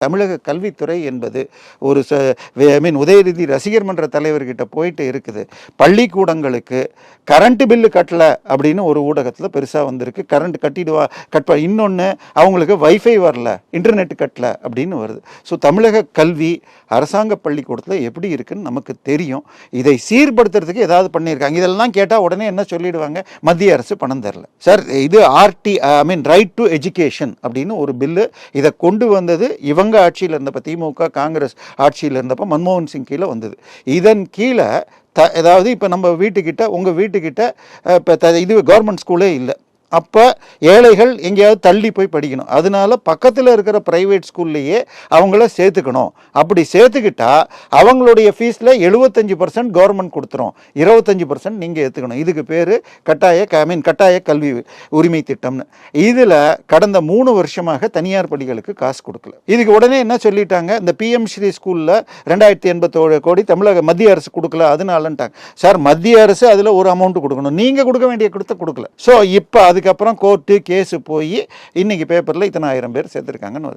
தமிழக கல்வித்துறை என்பது ஒரு உதயநிதி ரசிகர் மன்ற தலைவர்கிட்ட போயிட்டு இருக்குது. பள்ளிக்கூடங்களுக்கு கரண்ட் பில்லு கட்டல அப்படின்னு ஒரு ஊடகத்தில் பெருசாக வந்திருக்கு. கரண்ட் கட்டிடுவா இன்னொன்று அவங்களுக்கு வைஃபை வரல, இன்டர்நெட் கட்டல அப்படின்னு வருது. ஸோ தமிழக கல்வி அரசாங்க பள்ளிக்கூடத்தில் எப்படி இருக்குன்னு நமக்கு தெரியும். இதை சீர்படுத்துறதுக்கு ஏதாவது பண்ணியிருக்காங்க. இதெல்லாம் கேட்டால் உடனே என்ன சொல்லிடுவாங்க, மத்திய அரசு பணம் தரல. சார், இது ரைட் டு எஜுகேஷன் அப்படின்னு ஒரு பில்லு. இதை கொண்டு வந்தது இவங்க ஆட்சியில் இருந்தப்ப, திமுக காங்கிரஸ் ஆட்சியில் இருந்தப்ப மன்மோகன் சிங் கீழே வந்தது. இதன் கீழே அதாவது இப்போ நம்ம வீட்டுக்கிட்ட உங்கள் வீட்டுக்கிட்ட இப்போ இது கவர்மெண்ட் ஸ்கூலே இல்லை. அப்போ ஏழைகள் எங்கேயாவது தள்ளி போய் படிக்கணும். அதனால பக்கத்தில் இருக்கிற ப்ரைவேட் ஸ்கூல்லையே அவங்கள சேர்த்துக்கணும். அப்படி சேர்த்துக்கிட்டா அவங்களுடைய ஃபீஸில் 75% கவர்மெண்ட் கொடுத்துரும், 25% நீங்கள் ஏற்றுக்கணும். இதுக்கு பேர் கட்டாய கல்வி உரிமை திட்டம்னு. இதில் கடந்த 3 வருஷமாக தனியார் பள்ளிகளுக்கு காசு கொடுக்கல. இதுக்கு உடனே என்ன சொல்லிட்டாங்க, இந்த பிஎம் ஸ்ரீ ஸ்கூலில் 2087 கோடி தமிழக மத்திய அரசு கொடுக்கல, அதனாலன்ட்டாங்க. சார், மத்திய அரசு அதில் ஒரு அமௌண்ட் கொடுக்கணும், நீங்கள் கொடுக்க வேண்டிய கொடுக்கல. ஸோ இப்போ அதுக்கப்புறம் கோர்ட்டு கேஸு போய் இன்னைக்கு பேப்பரில் இத்தனை 1000 பேர் சேர்த்துருக்காங்கன்னு